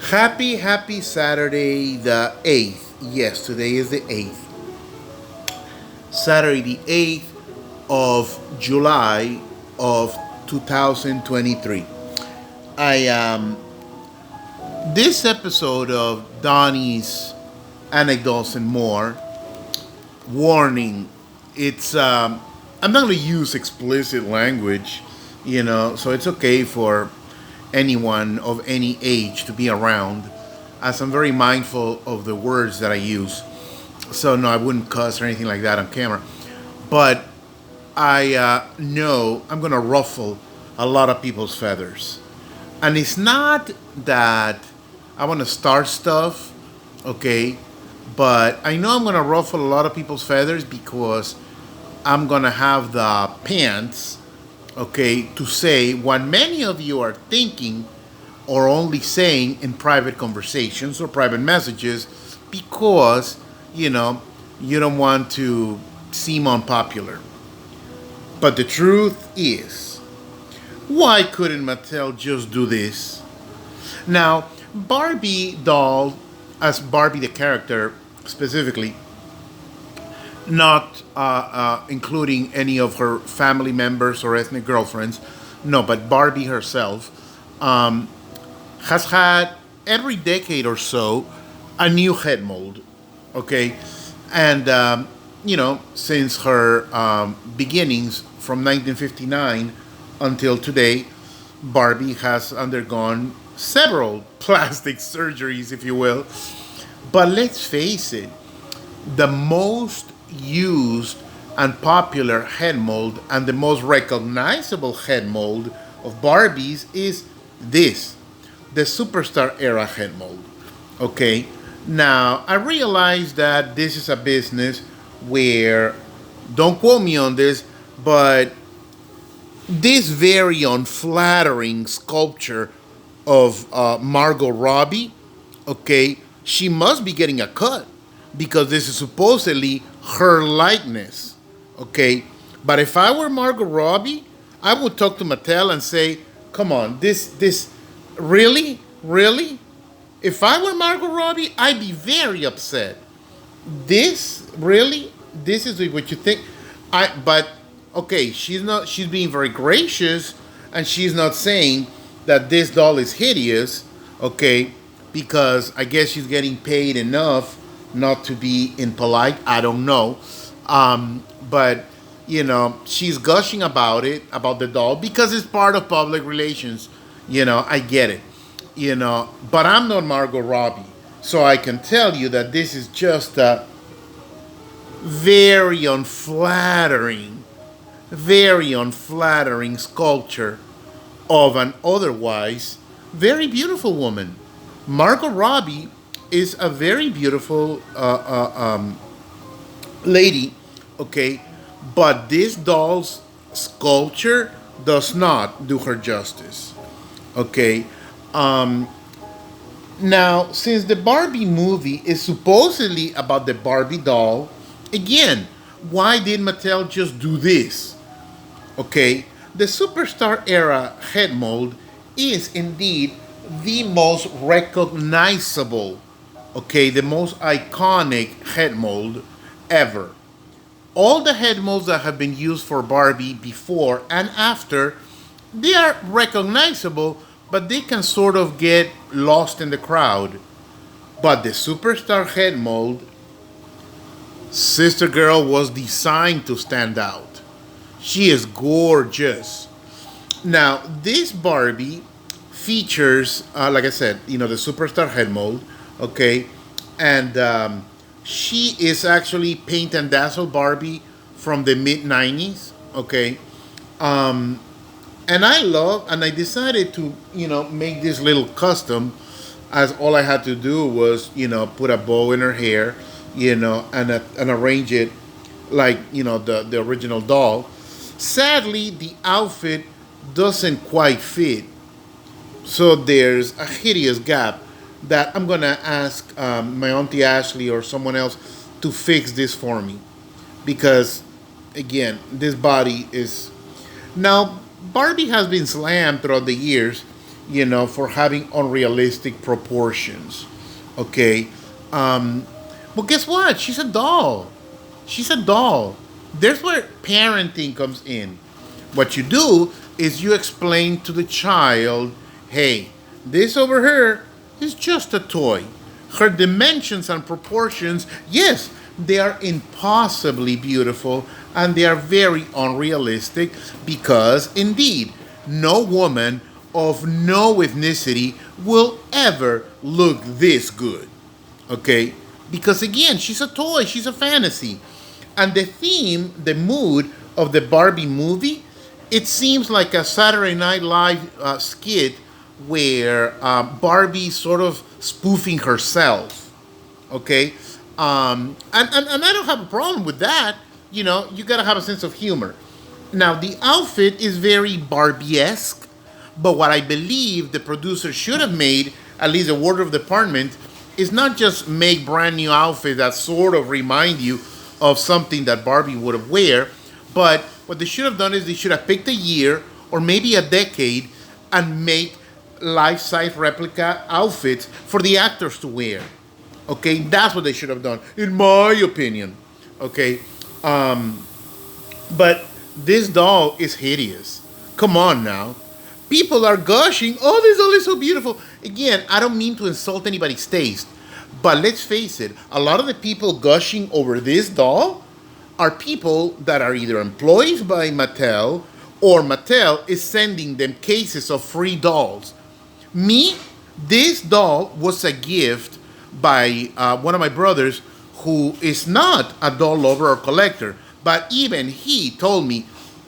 Happy Saturday the 8th. Yes, today is the 8th. Saturday the 8th of July of 2023. I This episode of Donnie's Anecdotes and More, warning, it's I'm not going to use explicit language, so it's okay for anyone of any age to be around, as I'm very mindful of the words that I use. So no, I wouldn't cuss or anything like that on camera. But I know I'm gonna ruffle a lot of people's feathers, and it's not that I want to start stuff, okay? But I know I'm gonna ruffle a lot of people's feathers because I'm gonna have the pants, okay, to say what many of you are thinking or only saying in private conversations or private messages because, you know, you don't want to seem unpopular. But the truth is, why couldn't Mattel just do this? Now, Barbie doll, as Barbie the character specifically, not including any of her family members or ethnic girlfriends, no, but Barbie herself, has had every decade or so a new head mold, okay? And, since her beginnings from 1959 until today, Barbie has undergone several plastic surgeries, if you will. But let's face it, the most used and popular head mold and the most recognizable head mold of Barbies is this, the superstar era head mold. Okay, now I realize that this is a business where, don't quote me on this, but this very unflattering sculpture of Margot Robbie, okay, she must be getting a cut because this is supposedly her likeness, okay? But if I were Margot Robbie, I would talk to Mattel and say, come on, this, really? Really? If I were Margot Robbie, I'd be very upset. This, really? This is what you think? But, okay, she's being very gracious and she's not saying that this doll is hideous, okay, because I guess she's getting paid enough not to be impolite. I don't know. But, she's gushing about it, about the doll, because it's part of public relations. I get it. But I'm not Margot Robbie. So I can tell you that this is just a very unflattering, very unflattering sculpture of an otherwise very beautiful woman. Margot Robbie is a very beautiful lady, okay, but this doll's sculpture does not do her justice, okay. Now, since the Barbie movie is supposedly about the Barbie doll, again, why did Mattel just do this? Okay, the superstar era head mold is indeed the most recognizable, okay, the most iconic head mold ever. All the head molds that have been used for Barbie before and after, they are recognizable, but they can sort of get lost in the crowd. But the superstar head mold, Sister Girl, was designed to stand out. She is gorgeous. Now, this Barbie features, like I said, the superstar head mold, okay, and she is actually Paint and Dazzle Barbie from the mid '90s, okay, and I decided to, make this little custom, as all I had to do was, put a bow in her hair, and arrange it like, the original doll. Sadly, the outfit doesn't quite fit. So there's a hideous gap that I'm gonna ask my auntie Ashley or someone else to fix this for me, because again, this body is now Barbie has been slammed throughout the years, for having unrealistic proportions. Okay. Well, guess what? She's a doll. She's a doll. There's where parenting comes in. What you do is you explain to the child, hey, this over here is just a toy. Her dimensions and proportions, yes, they are impossibly beautiful and they are very unrealistic because, indeed, no woman of no ethnicity will ever look this good. Okay? Because again, she's a toy, she's a fantasy. And the theme, the mood of the Barbie movie, it seems like a Saturday Night Live skit where Barbie sort of spoofing herself. Okay? And I don't have a problem with that. You gotta have a sense of humor. Now, the outfit is very Barbie-esque, but what I believe the producer should have made, at least the wardrobe department, is not just make brand new outfits that sort of remind you of something that Barbie would have wear, but what they should have done is they should have picked a year or maybe a decade and make life-size replica outfits for the actors to wear. Okay, that's what they should have done, in my opinion. Okay, but this doll is hideous. Come on now. People are gushing. Oh, this doll is so beautiful. Again, I don't mean to insult anybody's taste, but let's face it, a lot of the people gushing over this doll are people that are either employees by Mattel or Mattel is sending them cases of free dolls. Me, this doll was a gift by one of my brothers who is not a doll lover or collector, but even he told me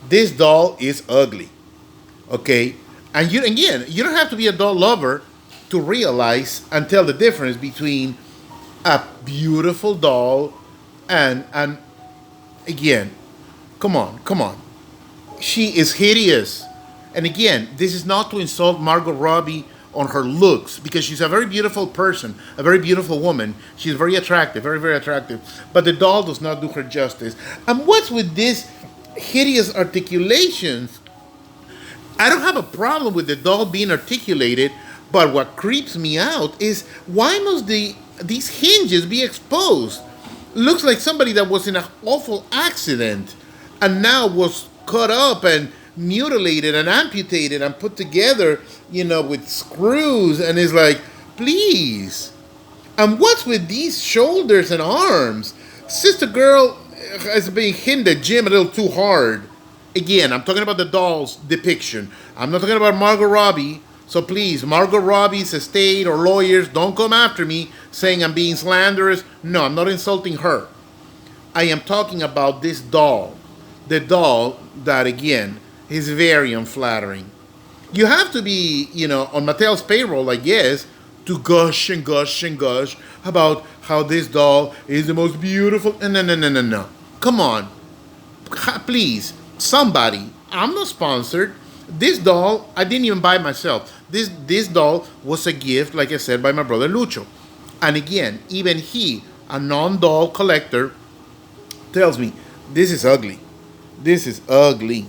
this doll is ugly. Okay? And you don't have to be a doll lover to realize and tell the difference between a beautiful doll and again, come on. She is hideous. And again, this is not to insult Margot Robbie on her looks because she's a very beautiful person, a very beautiful woman. She's very attractive, very, very attractive. But the doll does not do her justice. And what's with this hideous articulations? I don't have a problem with the doll being articulated, but what creeps me out is why must these hinges be exposed? Looks like somebody that was in an awful accident and now was cut up and mutilated and amputated and put together, with screws, and is like, please. And what's with these shoulders and arms? Sister Girl has been hitting the gym a little too hard. Again, I'm talking about the doll's depiction. I'm not talking about Margot Robbie. So please, Margot Robbie's estate or lawyers, don't come after me saying I'm being slanderous. No, I'm not insulting her. I am talking about this doll. The doll that, again, is very unflattering. You have to be, on Mattel's payroll, I guess, to gush and gush and gush about how this doll is the most beautiful. No. Come on. Please, somebody. I'm not sponsored. This doll, I didn't even buy it myself. This doll was a gift, like I said, by my brother Lucho. And again, even he, a non-doll collector, tells me, this is ugly. This is ugly.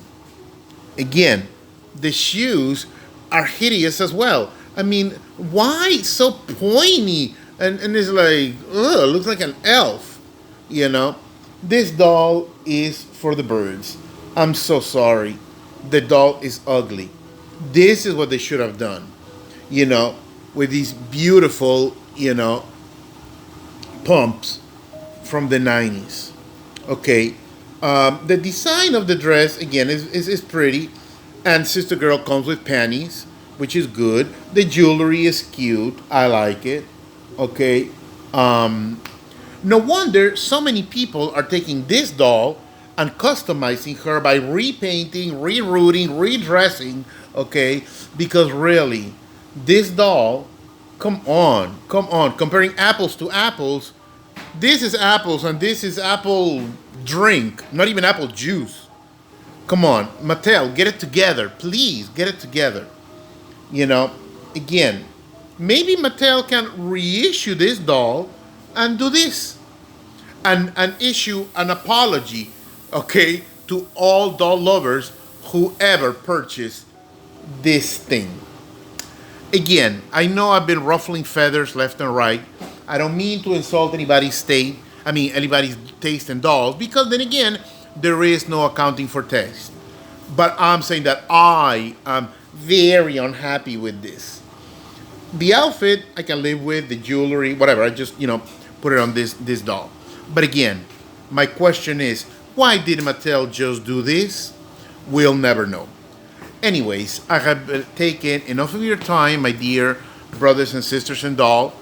Again, the shoes are hideous as well. I mean, why so pointy? And it's like, ugh, looks like an elf. This doll is for the birds. I'm so sorry. The doll is ugly. This is what they should have done. With these beautiful, pumps from the 90s. Okay. The design of the dress, again, is pretty. And Sister Girl comes with panties, which is good. The jewelry is cute. I like it. Okay. No wonder so many people are taking this doll and customizing her by repainting, rerouting, redressing. Okay. Because really, this doll, come on. Comparing apples to apples, this is apples and this is apple drink, not even apple juice. Come on, Mattel, get it together. Please, get it together. Again, maybe Mattel can reissue this doll and do this. And issue an apology, okay, to all doll lovers who ever purchased this thing. Again, I know I've been ruffling feathers left and right. I don't mean to insult anybody's taste in dolls, because then again, there is no accounting for taste. But I'm saying that I am very unhappy with this. The outfit I can live with, the jewelry, whatever. I just put it on this doll. But again, my question is, why did Mattel just do this? We'll never know. Anyways, I have taken enough of your time, my dear brothers and sisters in doll.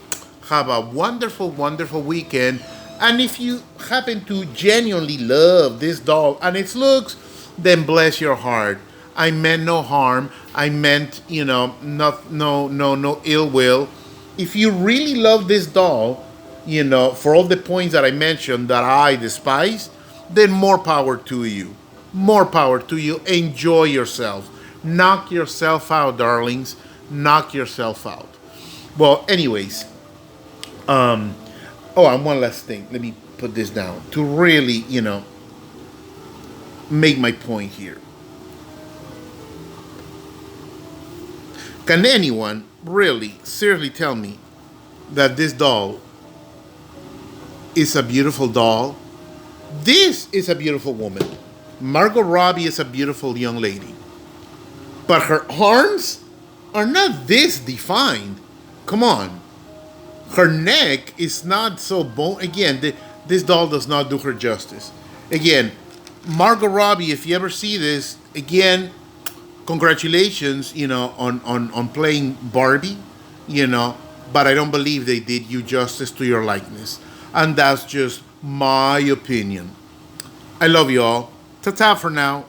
Have a wonderful, wonderful weekend. And if you happen to genuinely love this doll and its looks, then bless your heart. I meant no harm. I meant, not no ill will. If you really love this doll, for all the points that I mentioned that I despise, then more power to you. More power to you. Enjoy yourself. Knock yourself out, darlings. Knock yourself out. Well, anyways, oh, and one last thing. Let me put this down to really, make my point here. Can anyone really, seriously tell me that this doll is a beautiful doll? This is a beautiful woman. Margot Robbie is a beautiful young lady. But her arms are not this defined. Come on. Her neck is not so bone. Again, this doll does not do her justice. Again, Margot Robbie, if you ever see this, again, congratulations, on playing Barbie, but I don't believe they did you justice to your likeness. And that's just my opinion. I love you all. Ta-ta for now.